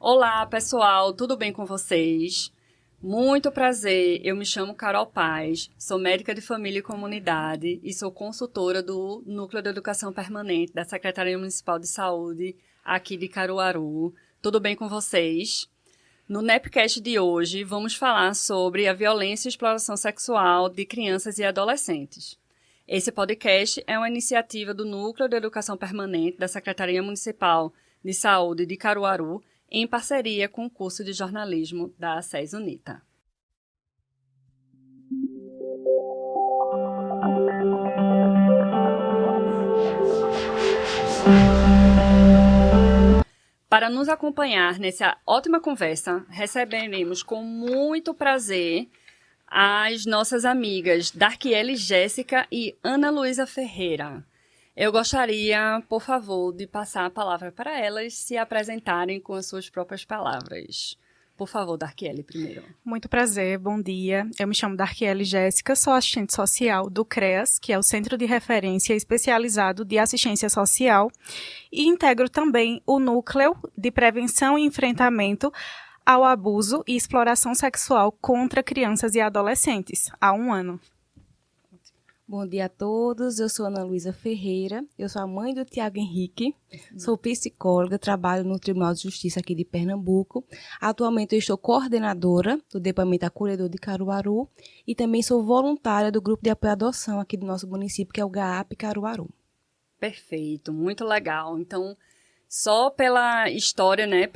Olá, pessoal, tudo bem com vocês? Muito prazer, eu me chamo Carol Paz, sou médica de família e comunidade e sou consultora do Núcleo de Educação Permanente da Secretaria Municipal de Saúde aqui de Caruaru. Tudo bem com vocês? No Nepcast de hoje, vamos falar sobre a violência e exploração sexual de crianças e adolescentes. Esse podcast é uma iniciativa do Núcleo de Educação Permanente da Secretaria Municipal de Saúde de Caruaru, em parceria com o curso de jornalismo da SES Unita. Para nos acompanhar nessa ótima conversa, receberemos com muito prazer as nossas amigas Darkiele Jéssica e Ana Luísa Ferreira. Eu gostaria, por favor, de passar a palavra para elas se apresentarem com as suas próprias palavras. Por favor, Darkiele, primeiro. Muito prazer, bom dia. Eu me chamo Darkiele Jéssica, sou assistente social do CREAS, que é o Centro de Referência Especializado de Assistência Social, e integro também o Núcleo de Prevenção e Enfrentamento ao Abuso e Exploração Sexual contra Crianças e Adolescentes, há 1 ano. Bom dia a todos, eu sou Ana Luísa Ferreira, eu sou a mãe do Tiago Henrique, sou psicóloga, trabalho no Tribunal de Justiça aqui de Pernambuco. Atualmente eu estou coordenadora do Departamento Acolhedor de Caruaru e também sou voluntária do Grupo de Apoio à Adoção aqui do nosso município, que é o GAAP Caruaru. Perfeito, muito legal. Então, só pela história, né,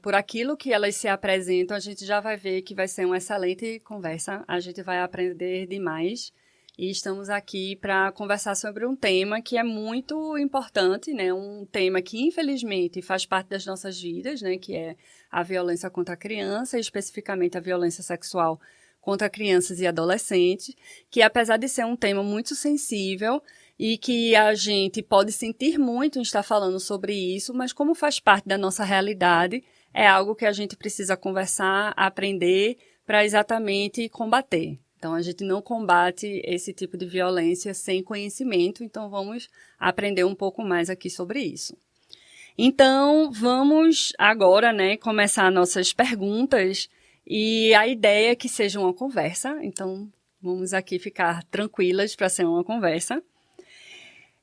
por aquilo que elas se apresentam, a gente já vai ver que vai ser uma excelente conversa, a gente vai aprender demais. E estamos aqui para conversar sobre um tema que é muito importante, né? Um tema que, infelizmente, faz parte das nossas vidas, né? Que é a violência contra a criança, especificamente a violência sexual contra crianças e adolescentes, que, apesar de ser um tema muito sensível e que a gente pode sentir muito em estar falando sobre isso, mas como faz parte da nossa realidade, é algo que a gente precisa conversar, aprender para exatamente combater. Então, a gente não combate esse tipo de violência sem conhecimento, então vamos aprender um pouco mais aqui sobre isso. Então, vamos agora, né, começar nossas perguntas e a ideia é que seja uma conversa, então vamos aqui ficar tranquilas para ser uma conversa.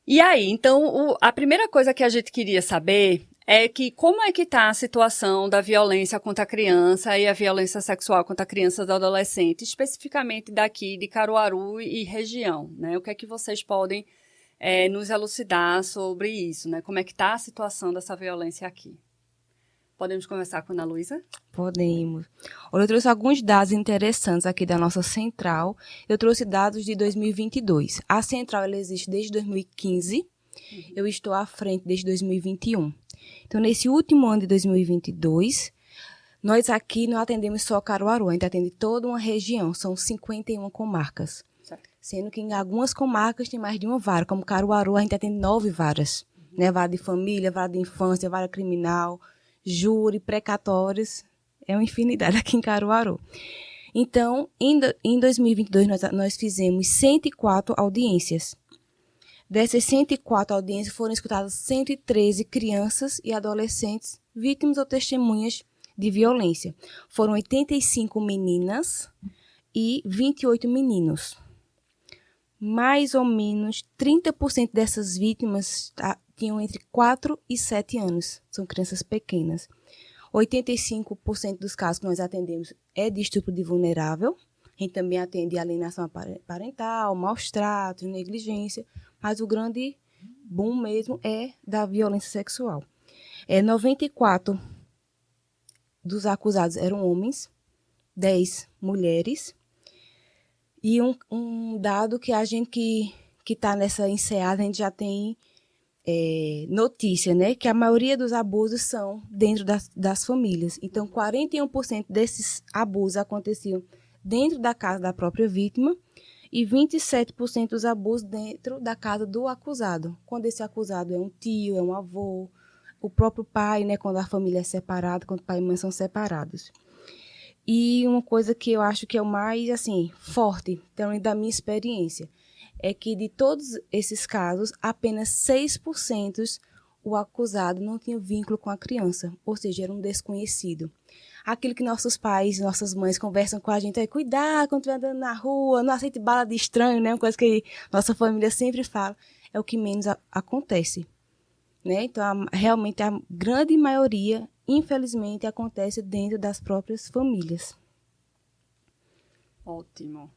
E aí, então, a primeira coisa que a gente queria saber é que como é que está a situação da violência contra a criança e a violência sexual contra crianças e adolescentes, especificamente daqui de Caruaru e região, né? O que é que vocês podem nos elucidar sobre isso, né? Como é que está a situação dessa violência aqui? Podemos conversar com a Ana Luísa? Podemos. Olha, eu trouxe alguns dados interessantes aqui da nossa central. Eu trouxe dados de 2022. A central ela existe desde 2015. Eu estou à frente desde 2021. Então, nesse último ano de 2022, nós aqui não atendemos só Caruaru, a gente atende toda uma região, são 51 comarcas. Certo. Sendo que em algumas comarcas tem mais de uma vara, como Caruaru, a gente atende 9 varas. Né? Vara de família, vara de infância, vara criminal, júri, precatórios, é uma infinidade aqui em Caruaru. Então, em 2022, nós fizemos 104 audiências. Dessas 104 audiências foram escutadas 113 crianças e adolescentes vítimas ou testemunhas de violência. Foram 85 meninas e 28 meninos. Mais ou menos 30% dessas vítimas tinham entre 4 e 7 anos. São crianças pequenas. 85% dos casos que nós atendemos é de estupro de vulnerável. A gente também atende alienação parental, maus tratos, negligência. Mas o grande boom mesmo é da violência sexual. 94 dos acusados eram homens, 10 mulheres. E um dado que a gente que está nessa enseada, a gente já tem notícia, né? Que a maioria dos abusos são dentro das famílias. Então, 41% desses abusos aconteciam dentro da casa da própria vítima e 27% dos abusos dentro da casa do acusado. Quando esse acusado é um tio, é um avô, o próprio pai, né, quando a família é separada, quando pai e mãe são separados. E uma coisa que eu acho que é o mais, assim, forte, também da minha experiência, é que de todos esses casos, apenas 6% o acusado não tinha vínculo com a criança, ou seja, era um desconhecido. Aquilo que nossos pais, nossas mães conversam com a gente é cuidar quando estiver andando na rua, não aceite bala de estranho, né? Uma coisa que nossa família sempre fala, é o que menos acontece, né? Então, realmente, a grande maioria, infelizmente, acontece dentro das próprias famílias. Ótimo.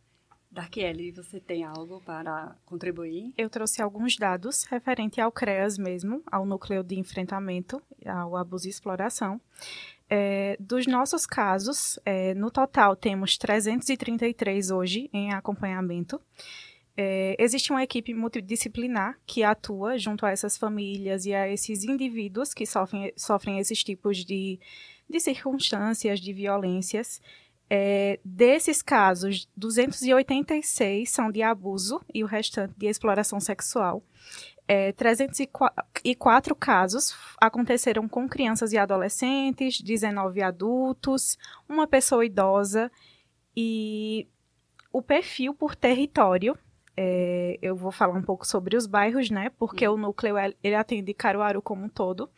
Darkiele, você tem algo para contribuir? Eu trouxe alguns dados referente ao CREAS mesmo, ao Núcleo de Enfrentamento ao Abuso e Exploração. Dos nossos casos, no total temos 333 hoje em acompanhamento. Existe uma equipe multidisciplinar que atua junto a essas famílias e a esses indivíduos que sofrem esses tipos de circunstâncias, de violências. Desses casos, 286 são de abuso e o restante de exploração sexual. 304 casos aconteceram com crianças e adolescentes, 19 adultos, uma pessoa idosa. E o perfil por território, eu vou falar um pouco sobre os bairros, né? Porque o núcleo ele atende Caruaru como um todo.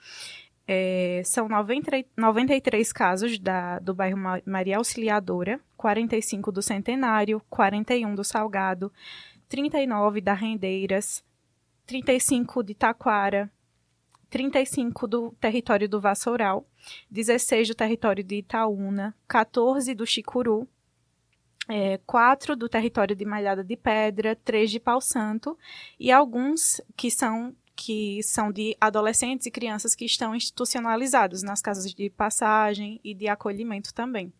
São 93 casos do bairro Maria Auxiliadora, 45 do Centenário, 41 do Salgado, 39 da Rendeiras, 35 de Taquara, 35 do território do Vassoural, 16 do território de Itaúna, 14 do Chicuru, 4 do território de Malhada de Pedra, 3 de Pau Santo e alguns que são de adolescentes e crianças que estão institucionalizados nas casas de passagem e de acolhimento também.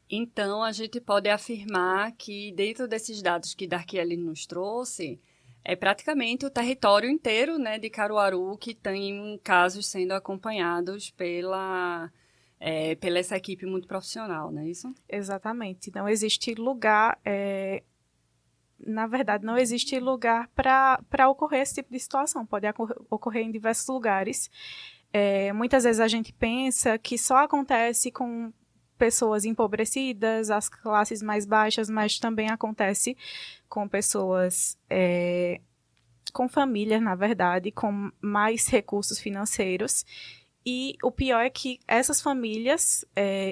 Então, a gente pode afirmar que dentro desses dados que Darkiele nos trouxe, é praticamente o território inteiro, né, de Caruaru que tem casos sendo acompanhados pela essa equipe muito profissional, não é isso? Exatamente. Não existe lugar... Na verdade, não existe lugar para ocorrer esse tipo de situação. Pode ocorrer em diversos lugares. Muitas vezes a gente pensa que só acontece com pessoas empobrecidas, as classes mais baixas, mas também acontece com pessoas, com famílias, na verdade, com mais recursos financeiros. E o pior é que essas famílias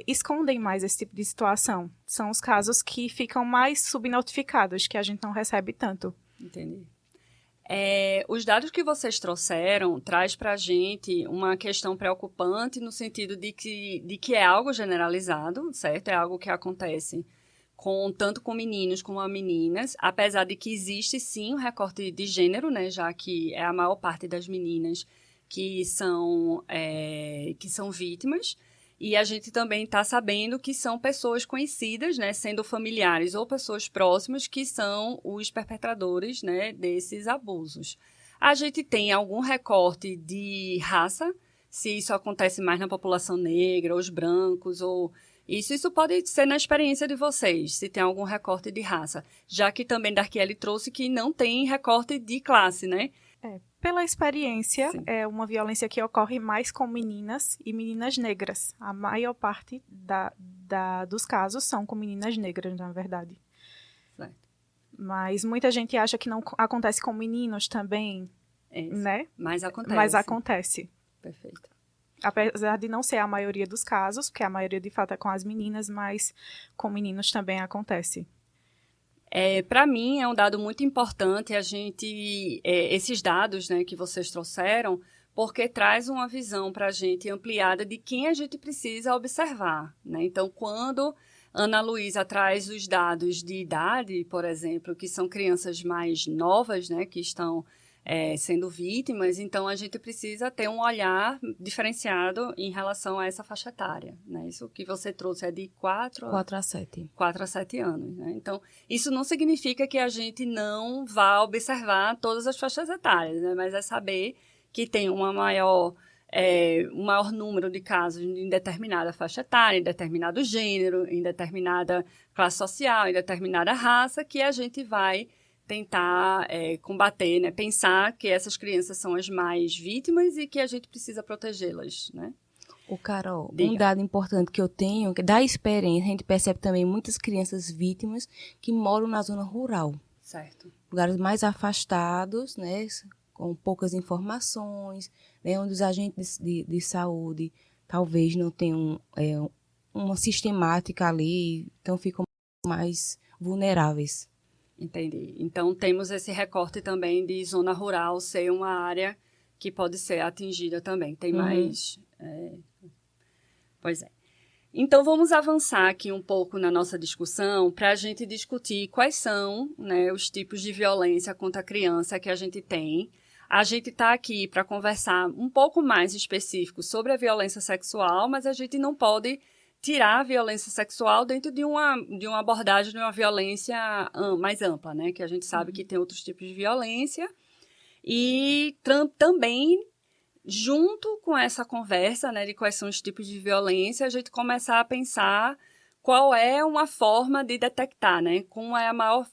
escondem mais esse tipo de situação. São os casos que ficam mais subnotificados, que a gente não recebe tanto. Entendi. Os dados que vocês trouxeram traz para a gente uma questão preocupante no sentido de que é algo generalizado, certo? É algo que acontece tanto com meninos como meninas, apesar de que existe sim um recorte de gênero, né? Já que é a maior parte das meninas que são vítimas, e a gente também está sabendo que são pessoas conhecidas, né, sendo familiares ou pessoas próximas, que são os perpetradores, né, desses abusos. A gente tem algum recorte de raça, se isso acontece mais na população negra, os brancos, ou... Isso pode ser na experiência de vocês, se tem algum recorte de raça, já que também Darkiele trouxe que não tem recorte de classe, né? Pela experiência, Sim. É uma violência que ocorre mais com meninas e meninas negras. A maior parte dos casos são com meninas negras, na verdade. Certo. Mas muita gente acha que não acontece com meninos também, né? Mas acontece. Mas acontece. Perfeito. Apesar de não ser a maioria dos casos, porque a maioria de fato é com as meninas, mas com meninos também acontece. Para mim, é um dado muito importante esses dados, né, que vocês trouxeram, porque traz uma visão para a gente ampliada de quem a gente precisa observar, né? Então, quando Ana Luísa traz os dados de idade, por exemplo, que são crianças mais novas, né, que estão sendo vítimas, então a gente precisa ter um olhar diferenciado em relação a essa faixa etária, né? Isso que você trouxe é de 4 a 7. 4 a 7 anos, né? Então, isso não significa que a gente não vá observar todas as faixas etárias, né? Mas é saber que tem um maior número de casos em determinada faixa etária, em determinado gênero, em determinada classe social, em determinada raça, que a gente vai tentar combater, né? Pensar que essas crianças são as mais vítimas e que a gente precisa protegê-las, né? Carol, Diga. Um dado importante que eu tenho, que da experiência, a gente percebe também muitas crianças vítimas que moram na zona rural. Certo. Lugares mais afastados, né? com poucas informações, né, onde os agentes de saúde talvez não tenham uma sistemática ali, então ficam mais vulneráveis. Entendi. Então, temos esse recorte também de zona rural ser uma área que pode ser atingida também. Tem mais... Pois é. Então, vamos avançar aqui um pouco na nossa discussão para a gente discutir quais são, né, os tipos de violência contra a criança que a gente tem. A gente está aqui para conversar um pouco mais específico sobre a violência sexual, mas a gente não pode tirar a violência sexual dentro de uma abordagem de uma violência mais ampla, né? Que a gente sabe que tem outros tipos de violência. E também, junto com essa conversa, né, de quais são os tipos de violência, a gente começar a pensar qual é uma forma de detectar, né? Como é a maior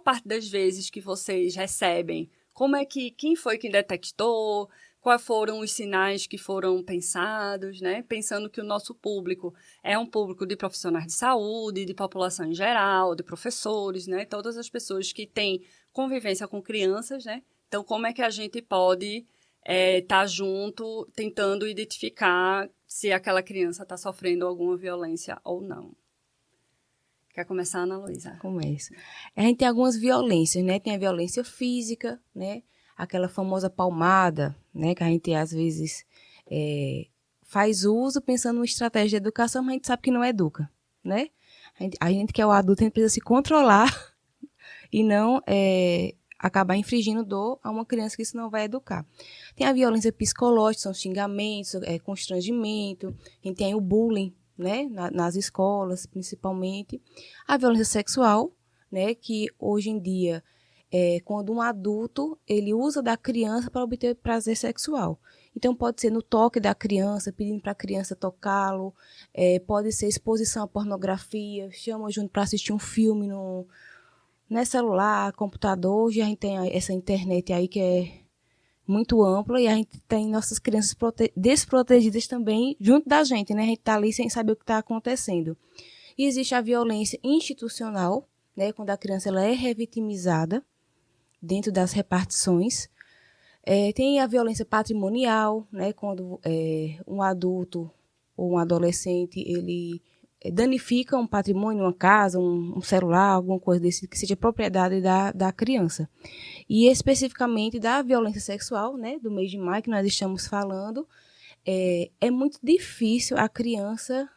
parte das vezes que vocês recebem. Quem foi que detectou? Quais foram os sinais que foram pensados, né? Pensando que o nosso público é um público de profissionais de saúde, de população em geral, de professores, né? Todas as pessoas que têm convivência com crianças, né? Então, como é que a gente pode estar junto, tentando identificar se aquela criança está sofrendo alguma violência ou não? Quer começar, Ana Luísa? Começa. A gente tem algumas violências, né? Tem a violência física, né? Aquela famosa palmada, né? Que a gente, às vezes, faz uso pensando numa estratégia de educação, mas a gente sabe que não educa, né? A gente que é o adulto, a gente precisa se controlar e não acabar infligindo dor a uma criança que isso não vai educar. Tem a violência psicológica, são xingamentos, constrangimento. A gente tem o bullying, né, nas escolas, principalmente. A violência sexual, né, que hoje em dia, quando um adulto ele usa da criança para obter prazer sexual. Então, pode ser no toque da criança, pedindo para a criança tocá-lo, pode ser exposição à pornografia, chama junto para assistir um filme no celular, computador. Hoje a gente tem essa internet aí que é muito ampla e a gente tem nossas crianças desprotegidas também junto da gente, né? A gente está ali sem saber o que está acontecendo. E existe a violência institucional, né? Quando a criança ela é revitimizada dentro das repartições. Tem a violência patrimonial, né? Quando um adulto ou um adolescente ele danifica um patrimônio, uma casa, um celular, alguma coisa desse que seja propriedade da criança. E especificamente da violência sexual, né, do mês de maio que nós estamos falando, é muito difícil a criança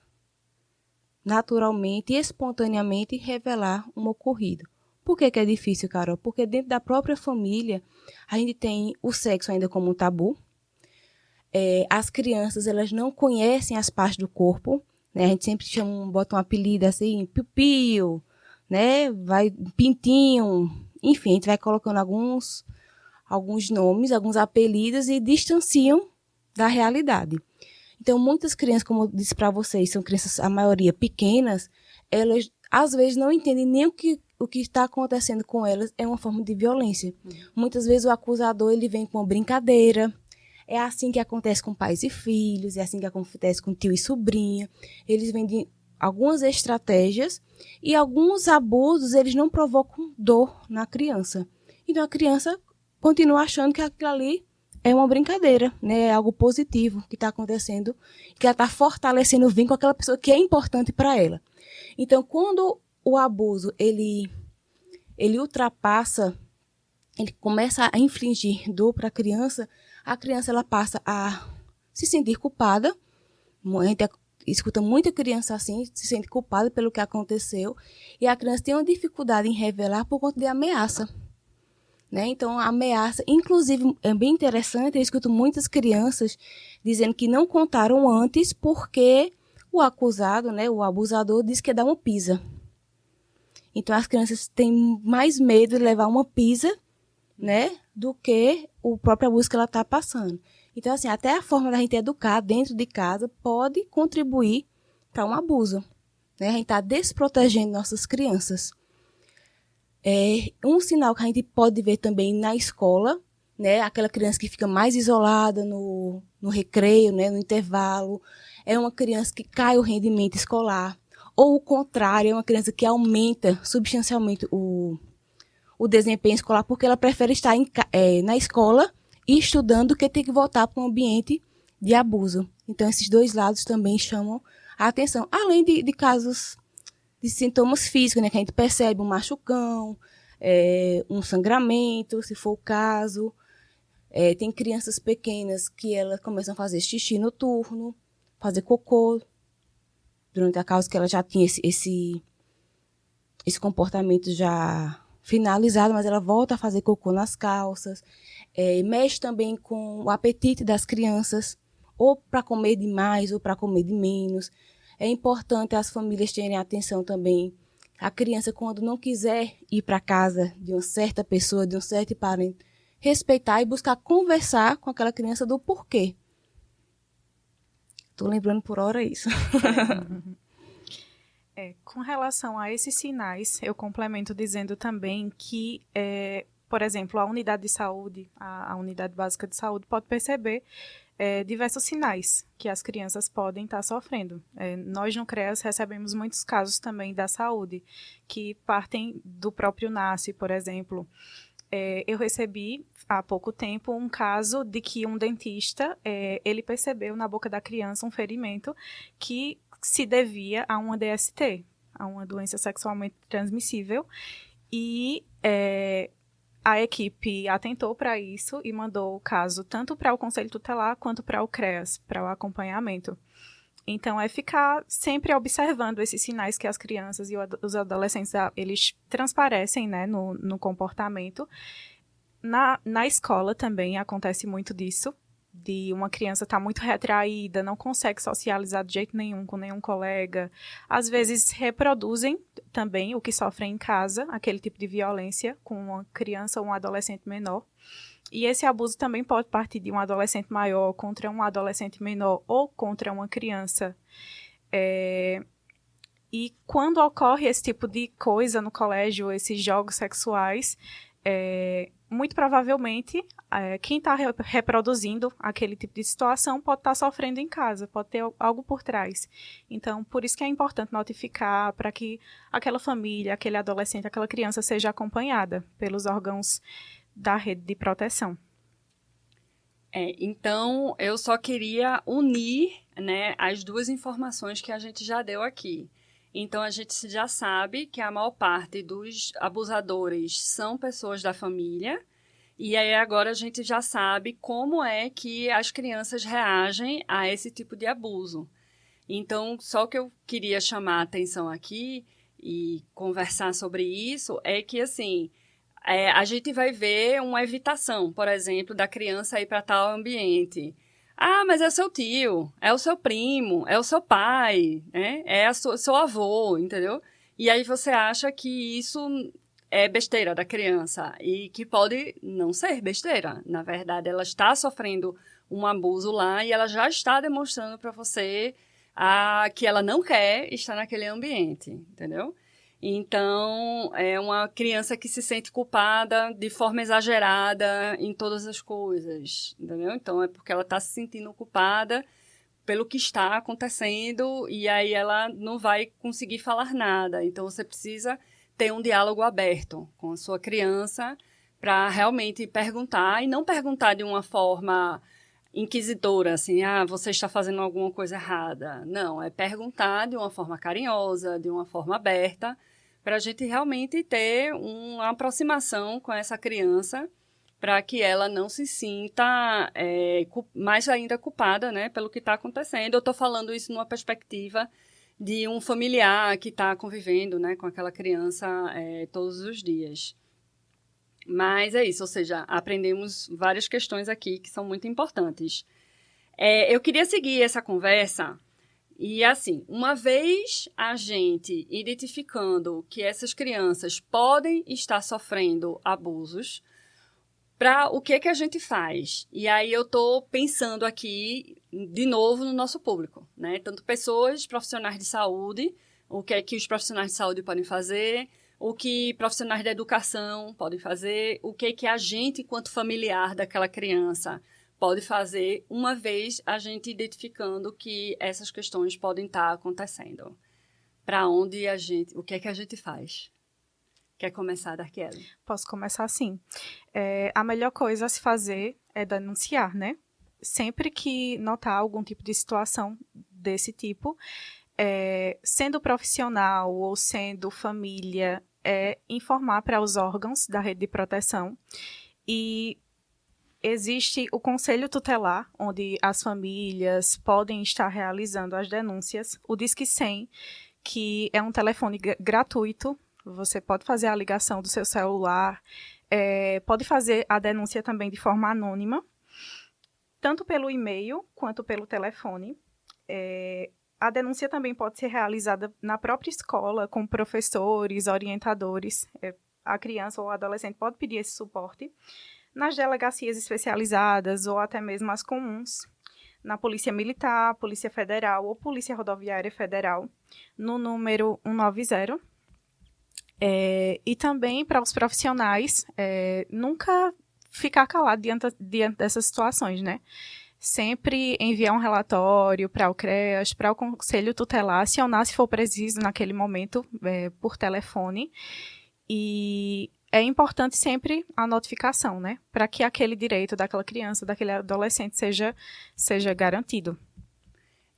naturalmente e espontaneamente revelar um ocorrido. Por que é difícil, Carol? Porque dentro da própria família a gente tem o sexo ainda como um tabu. As crianças elas não conhecem as partes do corpo, né? A gente sempre bota um apelido assim, piu-piu, né? Vai pintinho, enfim, a gente vai colocando alguns nomes, alguns apelidos e distanciam da realidade. Então, muitas crianças, como eu disse para vocês, são crianças, a maioria pequenas, elas às vezes não entendem nem o que está acontecendo com elas é uma forma de violência. Muitas vezes o acusador ele vem com uma brincadeira. É assim que acontece com pais e filhos, é assim que acontece com tio e sobrinha. Eles vendem algumas estratégias e alguns abusos, eles não provocam dor na criança. Então, a criança continua achando que aquilo ali é uma brincadeira, né? É algo positivo que está acontecendo, que ela está fortalecendo o vínculo com aquela pessoa que é importante para ela. Então, quando o abuso, ele ultrapassa, ele começa a infligir dor para a criança ela passa a se sentir culpada. A gente escuta muita criança assim, se sente culpada pelo que aconteceu, e a criança tem uma dificuldade em revelar por conta de ameaça. Né? Então, a ameaça, inclusive, é bem interessante, eu escuto muitas crianças dizendo que não contaram antes porque o acusado, né, o abusador, disse que ia dar uma pisa. Então, as crianças têm mais medo de levar uma pisa, né, do que o próprio abuso que ela está passando. Então, assim, até a forma da gente educar dentro de casa pode contribuir para um abuso. Né? A gente está desprotegendo nossas crianças. Um sinal que a gente pode ver também na escola, né, aquela criança que fica mais isolada no recreio, né, no intervalo, é uma criança que cai o rendimento escolar. Ou o contrário, é uma criança que aumenta substancialmente o o desempenho escolar, porque ela prefere estar na escola e estudando do que ter que voltar para um ambiente de abuso. Então, esses dois lados também chamam a atenção. Além de casos de sintomas físicos, né, que a gente percebe um machucão, um sangramento, se for o caso. Tem crianças pequenas que elas começam a fazer xixi noturno, fazer cocô, durante a causa que ela já tinha esse comportamento já finalizado, mas ela volta a fazer cocô nas calças. Mexe também com o apetite das crianças, ou para comer demais ou para comer de menos. É importante as famílias terem atenção também. A criança, quando não quiser ir para casa de uma certa pessoa, de um certo parente, respeitar e buscar conversar com aquela criança do porquê. Estou lembrando por hora isso. Com relação a esses sinais, eu complemento dizendo também que, por exemplo, a unidade de saúde, a unidade básica de saúde pode perceber diversos sinais que as crianças podem estar sofrendo. Nós no CREAS recebemos muitos casos também da saúde, que partem do próprio NASCE, por exemplo. Eu recebi há pouco tempo um caso de que um dentista, ele percebeu na boca da criança um ferimento que se devia a uma DST, a uma doença sexualmente transmissível, e a equipe atentou para isso e mandou o caso tanto para o Conselho Tutelar quanto para o CREAS, para o acompanhamento. Então, ficar sempre observando esses sinais que as crianças e os adolescentes, eles transparecem, né, no comportamento. Na escola também acontece muito disso, de uma criança estar muito retraída, não consegue socializar de jeito nenhum com nenhum colega. Às vezes reproduzem também o que sofrem em casa, aquele tipo de violência com uma criança ou um adolescente menor. E esse abuso também pode partir de um adolescente maior contra um adolescente menor ou contra uma criança. E quando ocorre esse tipo de coisa no colégio, esses jogos sexuais, muito provavelmente quem está reproduzindo aquele tipo de situação pode estar sofrendo em casa, pode ter algo por trás. Então, por isso que é importante notificar para que aquela família, aquele adolescente, aquela criança seja acompanhada pelos órgãos da rede de proteção. Então, eu só queria unir, né, as duas informações que a gente já deu aqui. Então, a gente já sabe que a maior parte dos abusadores são pessoas da família, e aí agora a gente já sabe como é que as crianças reagem a esse tipo de abuso. Então, só que eu queria chamar a atenção aqui e conversar sobre isso é que, assim, a gente vai ver uma evitação, por exemplo, da criança ir para tal ambiente. Ah, mas é o seu tio, é o seu primo, é o seu pai, né? É seu avô, entendeu? E aí você acha que isso é besteira da criança e que pode não ser besteira. Na verdade, ela está sofrendo um abuso lá e ela já está demonstrando para você que ela não quer estar naquele ambiente, entendeu? Então, é uma criança que se sente culpada de forma exagerada em todas as coisas, entendeu? Então, é porque ela está se sentindo culpada pelo que está acontecendo e aí ela não vai conseguir falar nada. Então, você precisa ter um diálogo aberto com a sua criança para realmente perguntar e não perguntar de uma forma inquisidora, assim, você está fazendo alguma coisa errada. Não, é perguntar de uma forma carinhosa, de uma forma aberta, para a gente realmente ter uma aproximação com essa criança, para que ela não se sinta mais ainda culpada, né, pelo que está acontecendo. Eu estou falando isso numa perspectiva de um familiar que está convivendo, né, com aquela criança todos os dias. Mas é isso, ou seja, aprendemos várias questões aqui que são muito importantes. Eu queria seguir essa conversa e, assim, uma vez a gente identificando que essas crianças podem estar sofrendo abusos, para o que a gente faz? E aí eu estou pensando aqui, de novo, no nosso público, né? Tanto pessoas, profissionais de saúde, o que é que os profissionais de saúde podem fazer, o que profissionais da educação podem fazer, o que é que a gente, enquanto familiar daquela criança, pode fazer, uma vez a gente identificando que essas questões podem estar acontecendo. Para onde o que é que a gente faz? Quer começar, Darkiele? Posso começar assim. A melhor coisa a se fazer é denunciar, né? Sempre que notar algum tipo de situação desse tipo, sendo profissional ou sendo família, informar para os órgãos da rede de proteção. E existe o Conselho Tutelar, onde as famílias podem estar realizando as denúncias. O Disque 100, que é um telefone gratuito. Você pode fazer a ligação do seu celular, pode fazer a denúncia também de forma anônima, tanto pelo e-mail quanto pelo telefone. A denúncia também pode ser realizada na própria escola, com professores, orientadores. A criança ou o adolescente pode pedir esse suporte nas delegacias especializadas ou até mesmo as comuns, na Polícia Militar, Polícia Federal ou Polícia Rodoviária Federal, no número 190. E também para os profissionais, nunca ficar calado diante dessas situações, né? Sempre enviar um relatório para o CREAS, para o Conselho Tutelar, acionar se for preciso naquele momento por telefone. E é importante sempre a notificação, né? Para que aquele direito daquela criança, daquele adolescente seja garantido.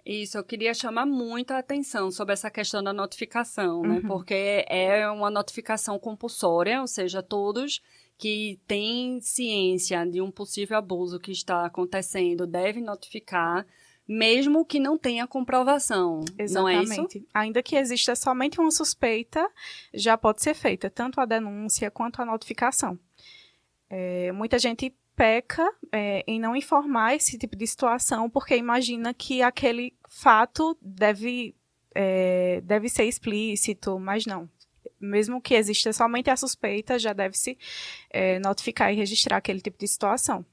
Isso, eu queria chamar muito a atenção sobre essa questão da notificação, né? Porque é uma notificação compulsória, ou seja, todos que têm ciência de um possível abuso que está acontecendo devem notificar, mesmo que não tenha comprovação. Exatamente. Não é isso? Ainda que exista somente uma suspeita, já pode ser feita tanto a denúncia quanto a notificação. Muita gente peca em não informar esse tipo de situação, porque imagina que aquele fato deve ser explícito, mas não. Mesmo que exista somente a suspeita, já deve-se notificar e registrar aquele tipo de situação.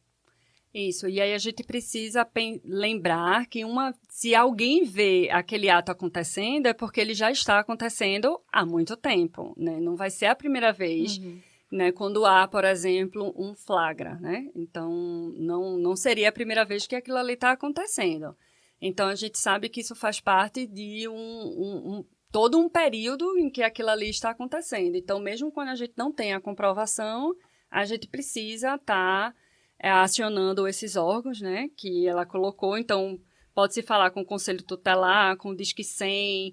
Isso, e aí a gente precisa lembrar que se alguém vê aquele ato acontecendo, é porque ele já está acontecendo há muito tempo, né? Não vai ser a primeira vez, né? Quando há, por exemplo, um flagra, né? Então, não seria a primeira vez que aquilo ali está acontecendo. Então, a gente sabe que isso faz parte de todo um período em que aquilo ali está acontecendo. Então, mesmo quando a gente não tem a comprovação, a gente precisa estar acionando esses órgãos, né, que ela colocou. Então, pode-se falar com o Conselho Tutelar, com o Disque 100,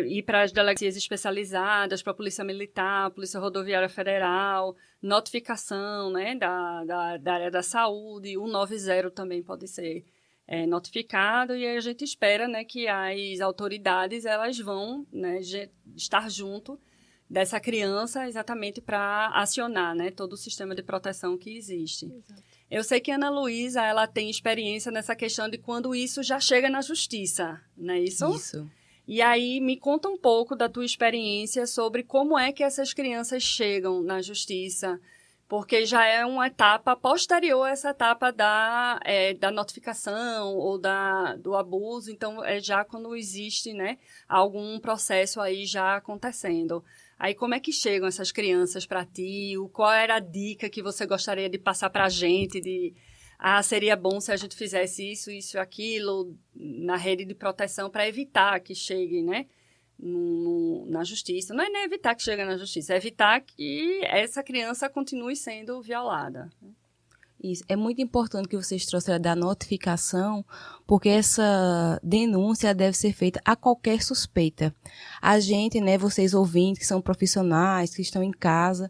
ir para as delegacias especializadas, para a Polícia Militar, Polícia Rodoviária Federal, notificação, né, da área da saúde, o 190 também pode ser notificado, e aí a gente espera, né, que as autoridades elas vão, né, estar junto dessa criança exatamente para acionar, né, todo o sistema de proteção que existe. Exato. Eu sei que a Ana Luísa, ela tem experiência nessa questão de quando isso já chega na justiça, não é isso? Isso. E aí, me conta um pouco da tua experiência sobre como é que essas crianças chegam na justiça, porque já é uma etapa posterior a essa etapa da notificação ou do abuso, então é já quando existe, né, algum processo aí já acontecendo. Aí, como é que chegam essas crianças para ti? Qual era a dica que você gostaria de passar para a gente? Seria bom se a gente fizesse isso e aquilo na rede de proteção para evitar que chegue, né, na justiça. Não é nem evitar que chegue na justiça, é evitar que essa criança continue sendo violada. Isso. É muito importante que vocês trouxeram da notificação, porque essa denúncia deve ser feita a qualquer suspeita. A gente, né, vocês ouvintes que são profissionais, que estão em casa,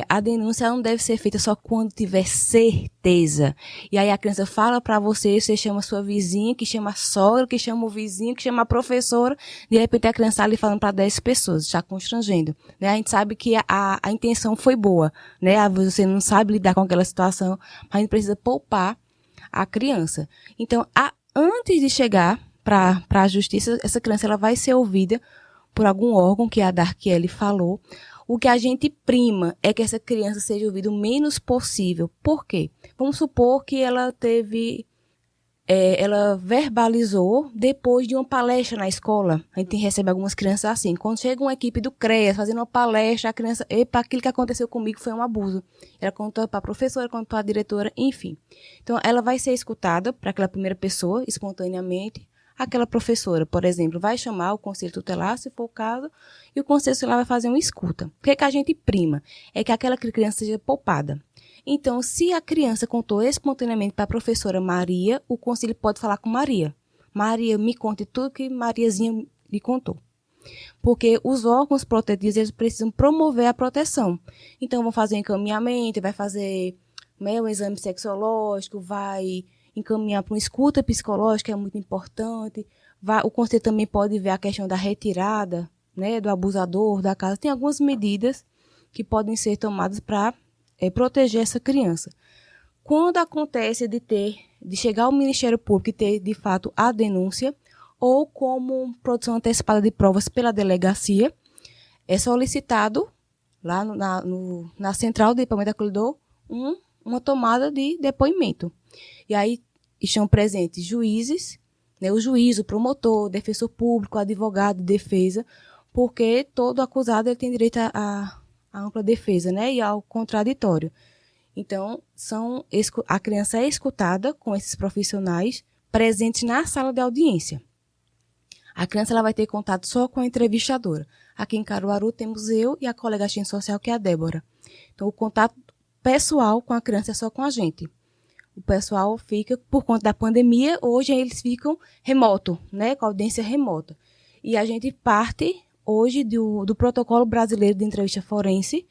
a denúncia não deve ser feita só quando tiver certeza. E aí a criança fala para você chama a sua vizinha, que chama a sogra, que chama o vizinho, que chama a professora, de repente a criança está ali falando para 10 pessoas, já constrangendo. Né? A gente sabe que a intenção foi boa, né? Você não sabe lidar com aquela situação, mas a gente precisa poupar a criança. Então, antes de chegar para a justiça, essa criança ela vai ser ouvida por algum órgão, que a Darkiele falou. O que a gente prima é que essa criança seja ouvida o menos possível. Por quê? Vamos supor que ela ela verbalizou depois de uma palestra na escola. A gente recebe algumas crianças assim. Quando chega uma equipe do CREAS fazendo uma palestra, a criança, aquilo que aconteceu comigo foi um abuso. Ela contou para a professora, contou para a diretora, enfim. Então, ela vai ser escutada para aquela primeira pessoa, espontaneamente. aquela professora, por exemplo, vai chamar o conselho tutelar, se for o caso, e o conselho tutelar vai fazer uma escuta. O que a gente prima? É que aquela criança seja poupada. Então, se a criança contou espontaneamente para a professora Maria, o conselho pode falar com Maria. Maria, me conte tudo que Mariazinha lhe contou. Porque os órgãos protetivos, eles precisam promover a proteção. Então, vão fazer encaminhamento, vai fazer um exame sexológico, vai encaminhar para uma escuta psicológica, que é muito importante. O conselho também pode ver a questão da retirada, né, do abusador da casa. Tem algumas medidas que podem ser tomadas para proteger essa criança. Quando acontece de chegar ao Ministério Público e ter, de fato, a denúncia, ou como produção antecipada de provas pela delegacia, é solicitado lá na central de depoimento do acolhedor uma tomada de depoimento. E aí estão presentes juízes, né, o juiz, o promotor, o defensor público, o advogado de defesa, porque todo acusado ele tem direito a ampla defesa, né, e ao contraditório. Então, a criança é escutada com esses profissionais presentes na sala de audiência. A criança ela vai ter contato só com a entrevistadora. Aqui em Caruaru temos eu e a colega assistente social, que é a Débora. Então, o contato pessoal com a criança é só com a gente. O pessoal fica, por conta da pandemia, hoje eles ficam remoto, né, com a audiência remota. E a gente parte hoje do protocolo brasileiro de entrevista forense,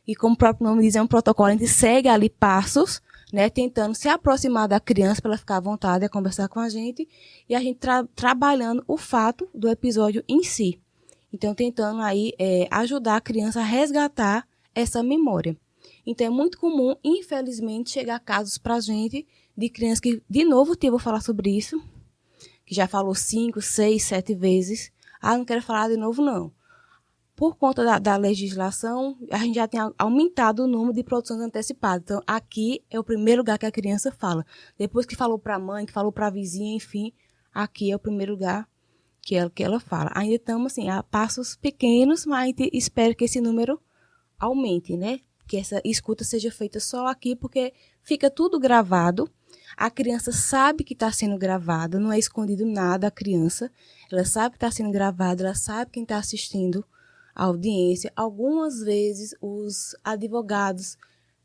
e como o próprio nome diz, é um protocolo, a gente segue ali passos, né, tentando se aproximar da criança para ela ficar à vontade a conversar com a gente, e a gente trabalhando o fato do episódio em si. Então, tentando aí ajudar a criança a resgatar essa memória. Então, é muito comum, infelizmente, chegar casos para a gente de crianças que, de novo, vou falar sobre isso, que já falou 5, 6, 7 vezes. Não quero falar de novo, não. Por conta da legislação, a gente já tem aumentado o número de produções antecipadas. Então, aqui é o primeiro lugar que a criança fala. Depois que falou para a mãe, que falou para a vizinha, enfim, aqui é o primeiro lugar que ela fala. Ainda estamos assim, a passos pequenos, mas a gente espera que esse número aumente, né? Que essa escuta seja feita só aqui, porque fica tudo gravado. A criança sabe que está sendo gravada, não é escondido nada a criança. Ela sabe que está sendo gravada, ela sabe quem está assistindo a audiência. Algumas vezes os advogados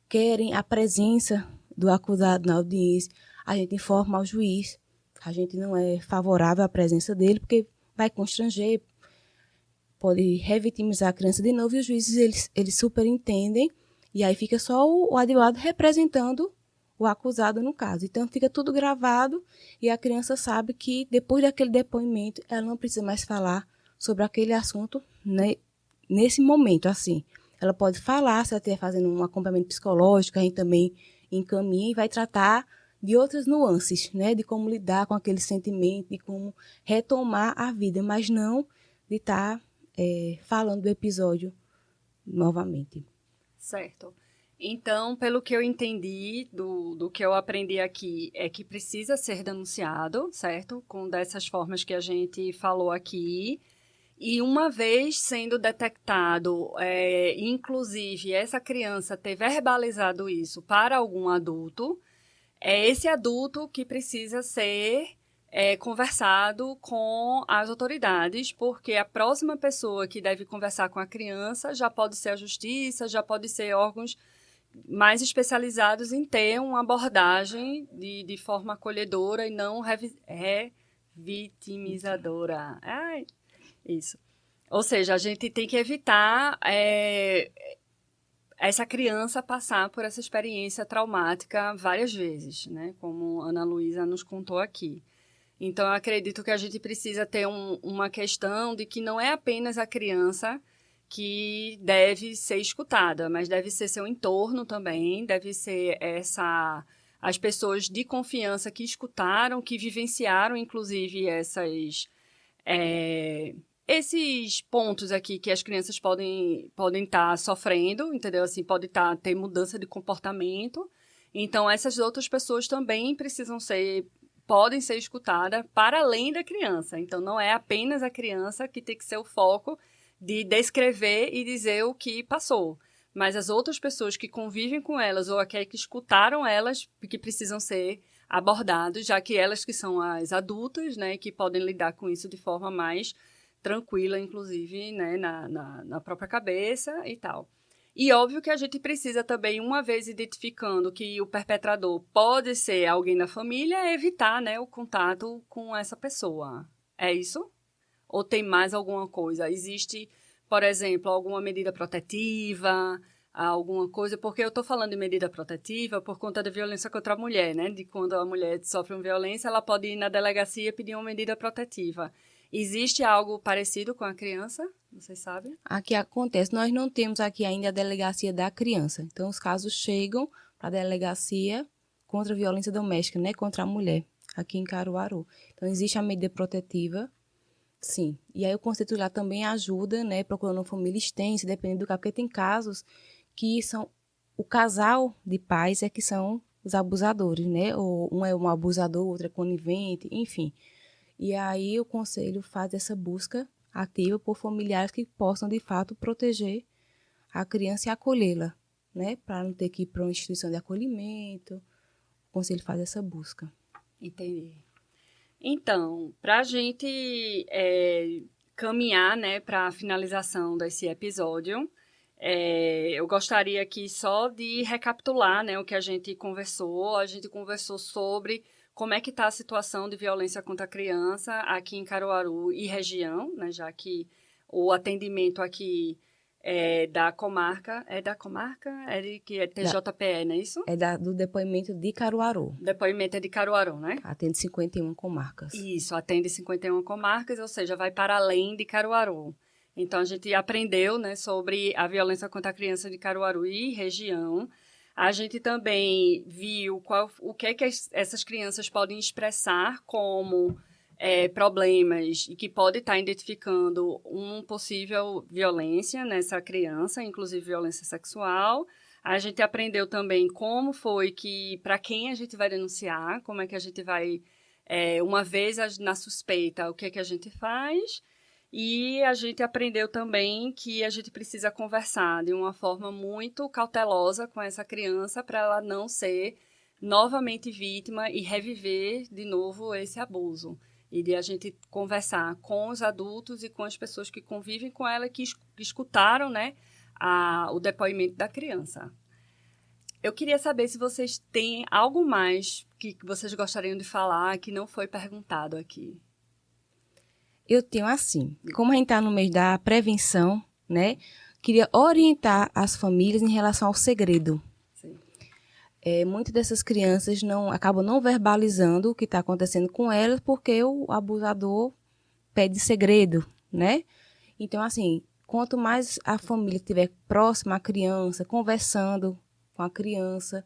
querem a presença do acusado na audiência. A gente informa ao juiz. A gente não é favorável à presença dele, porque vai constranger, pode revitimizar a criança de novo, e os juízes eles superentendem, e aí fica só o advogado representando o acusado no caso. Então fica tudo gravado e a criança sabe que depois daquele depoimento ela não precisa mais falar sobre aquele assunto, né, nesse momento, assim. Ela pode falar, se ela estiver fazendo um acompanhamento psicológico, a gente também encaminha e vai tratar de outras nuances, né, de como lidar com aquele sentimento, de como retomar a vida, mas não de estar falando do episódio novamente. Certo. Então, pelo que eu entendi do que eu aprendi aqui, é que precisa ser denunciado, certo? Com dessas formas que a gente falou aqui. E uma vez sendo detectado, inclusive essa criança ter verbalizado isso para algum adulto, é esse adulto que precisa ser conversado com as autoridades, porque a próxima pessoa que deve conversar com a criança já pode ser a justiça, já pode ser órgãos mais especializados em ter uma abordagem de forma acolhedora e não revitimizadora. Isso. Ou seja, a gente tem que evitar essa criança passar por essa experiência traumática várias vezes, né? Como a Ana Luísa nos contou aqui. Então, eu acredito que a gente precisa ter uma questão de que não é apenas a criança que deve ser escutada, mas deve ser seu entorno também, deve ser as pessoas de confiança que escutaram, que vivenciaram, inclusive, esses pontos aqui que as crianças podem estar sofrendo, entendeu? Assim, ter mudança de comportamento. Então, essas outras pessoas também podem ser escutadas para além da criança. Então, não é apenas a criança que tem que ser o foco de descrever e dizer o que passou. Mas as outras pessoas que convivem com elas ou aquelas que escutaram elas, que precisam ser abordados, já que elas que são as adultas, né, que podem lidar com isso de forma mais tranquila, inclusive, né, na própria cabeça e tal. E óbvio que a gente precisa também, uma vez identificando que o perpetrador pode ser alguém da família, evitar, né, o contato com essa pessoa. É isso? Ou tem mais alguma coisa? Existe, por exemplo, alguma medida protetiva, alguma coisa? Porque eu estou falando de medida protetiva por conta da violência contra a mulher, né? De quando a mulher sofre uma violência, ela pode ir na delegacia e pedir uma medida protetiva. Existe algo parecido com a criança? Vocês sabem? Aqui acontece, nós não temos aqui ainda a delegacia da criança. Então, os casos chegam para a delegacia contra a violência doméstica, né? Contra a mulher, aqui em Caruaru. Então, existe a medida protetiva, sim. E aí, o Conselho Tutelar também ajuda, né? Procurando uma família extensa, dependendo do caso. Porque tem casos que são o casal de pais é que são os abusadores, né? Ou um é um abusador, outro é conivente, enfim. E aí, o Conselho faz essa busca ativa por familiares que possam, de fato, proteger a criança e acolhê-la, né? Para não ter que ir para uma instituição de acolhimento. O Conselho faz essa busca. Entendi. Então, para a gente caminhar, né, para a finalização desse episódio, eu gostaria aqui só de recapitular, né, o que a gente conversou. A gente conversou sobre como é que está a situação de violência contra a criança aqui em Caruaru e região, né, já que o atendimento aqui da comarca, que é TJPE, não é isso? Do depoimento de Caruaru. Depoimento é de Caruaru, né? Atende 51 comarcas. Isso, atende 51 comarcas, ou seja, vai para além de Caruaru. Então, a gente aprendeu, né, sobre a violência contra a criança de Caruaru e região. A gente também viu o que é que essas crianças podem expressar como problemas e que pode estar identificando uma possível violência nessa criança, inclusive violência sexual. A gente aprendeu também como foi que, para quem a gente vai denunciar, como é que a gente vai, uma vez na suspeita, o que é que a gente faz. E a gente aprendeu também que a gente precisa conversar de uma forma muito cautelosa com essa criança para ela não ser novamente vítima e reviver de novo esse abuso. E de a gente conversar com os adultos e com as pessoas que convivem com ela, que escutaram, né, o depoimento da criança. Eu queria saber se vocês têm algo mais que vocês gostariam de falar que não foi perguntado aqui. Eu tenho assim, como a gente está no mês da prevenção, né? Queria orientar as famílias em relação ao segredo. Sim. Muitas dessas crianças acabam não verbalizando o que está acontecendo com elas porque o abusador pede segredo, né? Então, assim, quanto mais a família estiver próxima à criança, conversando com a criança,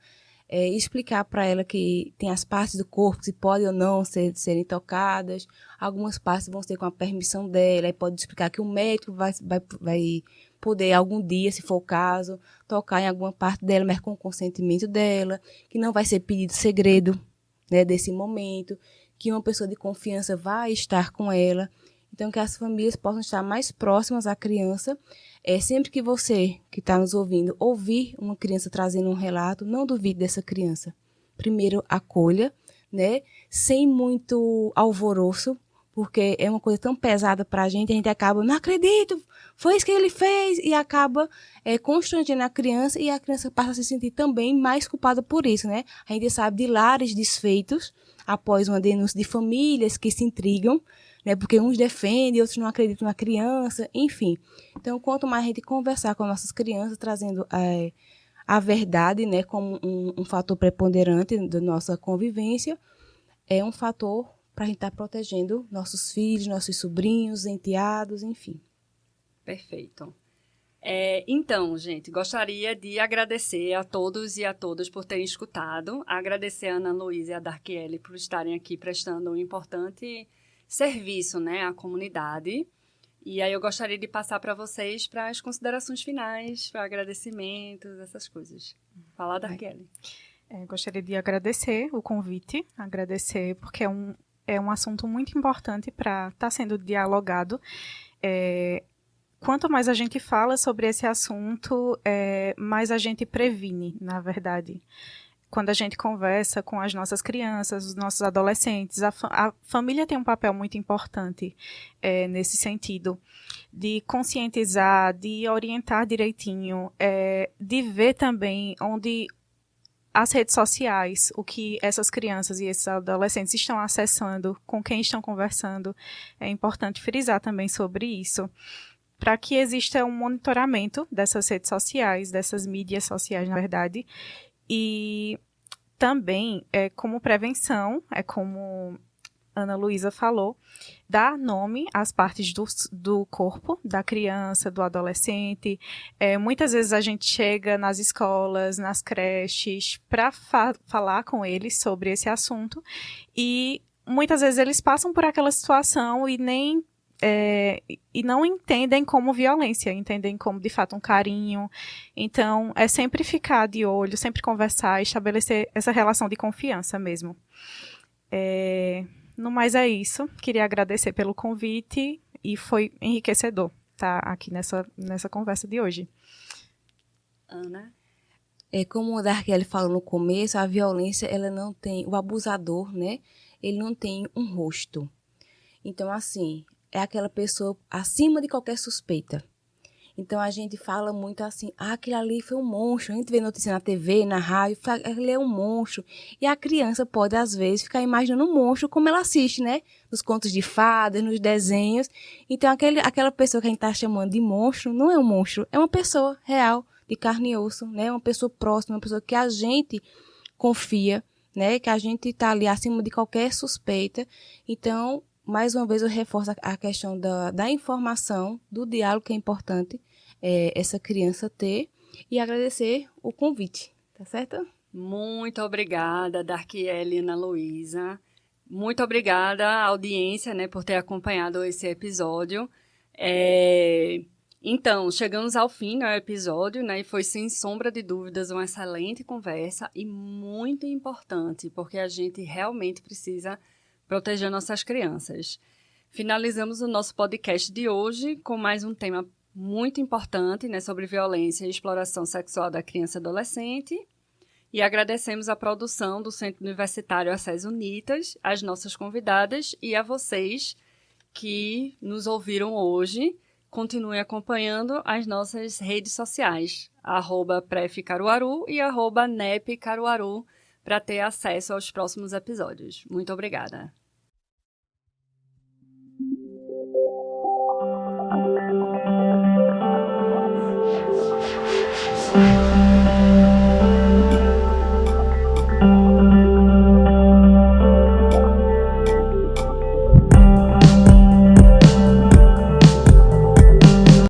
explicar para ela que tem as partes do corpo que podem ou não serem tocadas, algumas partes vão ser com a permissão dela, e pode explicar que o médico vai poder algum dia, se for o caso, tocar em alguma parte dela, mas com o consentimento dela, que não vai ser pedido segredo, né, desse momento, que uma pessoa de confiança vai estar com ela. Então, que as famílias possam estar mais próximas à criança. Sempre que você, que está nos ouvindo, ouvir uma criança trazendo um relato, não duvide dessa criança. Primeiro, acolha, né? Sem muito alvoroço, porque é uma coisa tão pesada para a gente acaba, não acredito, foi isso que ele fez, e acaba constrangendo a criança, e a criança passa a se sentir também mais culpada por isso, né? A gente sabe de lares desfeitos, após uma denúncia de famílias que se intrigam, né, porque uns defendem, outros não acreditam na criança, enfim. Então, quanto mais a gente conversar com nossas crianças, trazendo a verdade, né, como um fator preponderante da nossa convivência, é um fator para a gente estar protegendo nossos filhos, nossos sobrinhos, enteados, enfim. Perfeito. Então, gente, gostaria de agradecer a todos e a todas por terem escutado, agradecer a Ana Luísa e a Darkiele por estarem aqui prestando um importante serviço, né, à comunidade. E aí eu gostaria de passar para vocês para as considerações finais, para agradecimentos, essas coisas. Falar da Kelly. Gostaria de agradecer o convite, agradecer porque é um assunto muito importante para estar sendo dialogado. Quanto mais a gente fala sobre esse assunto, mais a gente previne, na verdade. quando a gente conversa com as nossas crianças, os nossos adolescentes, a família tem um papel muito importante nesse sentido, de conscientizar, de orientar direitinho, de ver também onde as redes sociais, o que essas crianças e esses adolescentes estão acessando, com quem estão conversando. É importante frisar também sobre isso, para que exista um monitoramento dessas redes sociais, dessas mídias sociais, na verdade, e também, como prevenção, como Ana Luísa falou, dar nome às partes do corpo da criança, do adolescente. Muitas vezes a gente chega nas escolas, nas creches, para falar com eles sobre esse assunto, e muitas vezes eles passam por aquela situação e não entendem como violência, entendem como, de fato, um carinho. Então, é sempre ficar de olho, sempre conversar, estabelecer essa relação de confiança mesmo. No mais é isso. Queria agradecer pelo convite e foi enriquecedor estar aqui nessa conversa de hoje. Ana? Como o Darkele falou no começo, a violência, ela não tem... O abusador, né? Ele não tem um rosto. Então, assim... é aquela pessoa acima de qualquer suspeita. Então, a gente fala muito assim, aquele ali foi um monstro. A gente vê notícia na TV, na rádio, ele é um monstro. E a criança pode, às vezes, ficar imaginando um monstro como ela assiste, né? Nos contos de fadas, nos desenhos. Então, aquela pessoa que a gente está chamando de monstro, não é um monstro, é uma pessoa real, de carne e osso, né? Uma pessoa próxima, uma pessoa que a gente confia, né? Que a gente está ali acima de qualquer suspeita. Então... mais uma vez, eu reforço a questão da informação, do diálogo, que é importante essa criança ter, e agradecer o convite, tá certo? Muito obrigada, Darkiele e Ana Luísa. Muito obrigada à audiência, né, por ter acompanhado esse episódio. Então, chegamos ao fim do episódio, né, e foi, sem sombra de dúvidas, uma excelente conversa e muito importante, porque a gente realmente precisa proteger nossas crianças. Finalizamos o nosso podcast de hoje com mais um tema muito importante, né, sobre violência e exploração sexual da criança e adolescente. E agradecemos a produção do Centro Universitário Acés Unitas, as nossas convidadas e a vocês que nos ouviram hoje. Continuem acompanhando as nossas redes sociais, @prefcaruaru e @nepcaruaru, para ter acesso aos próximos episódios. Muito obrigada.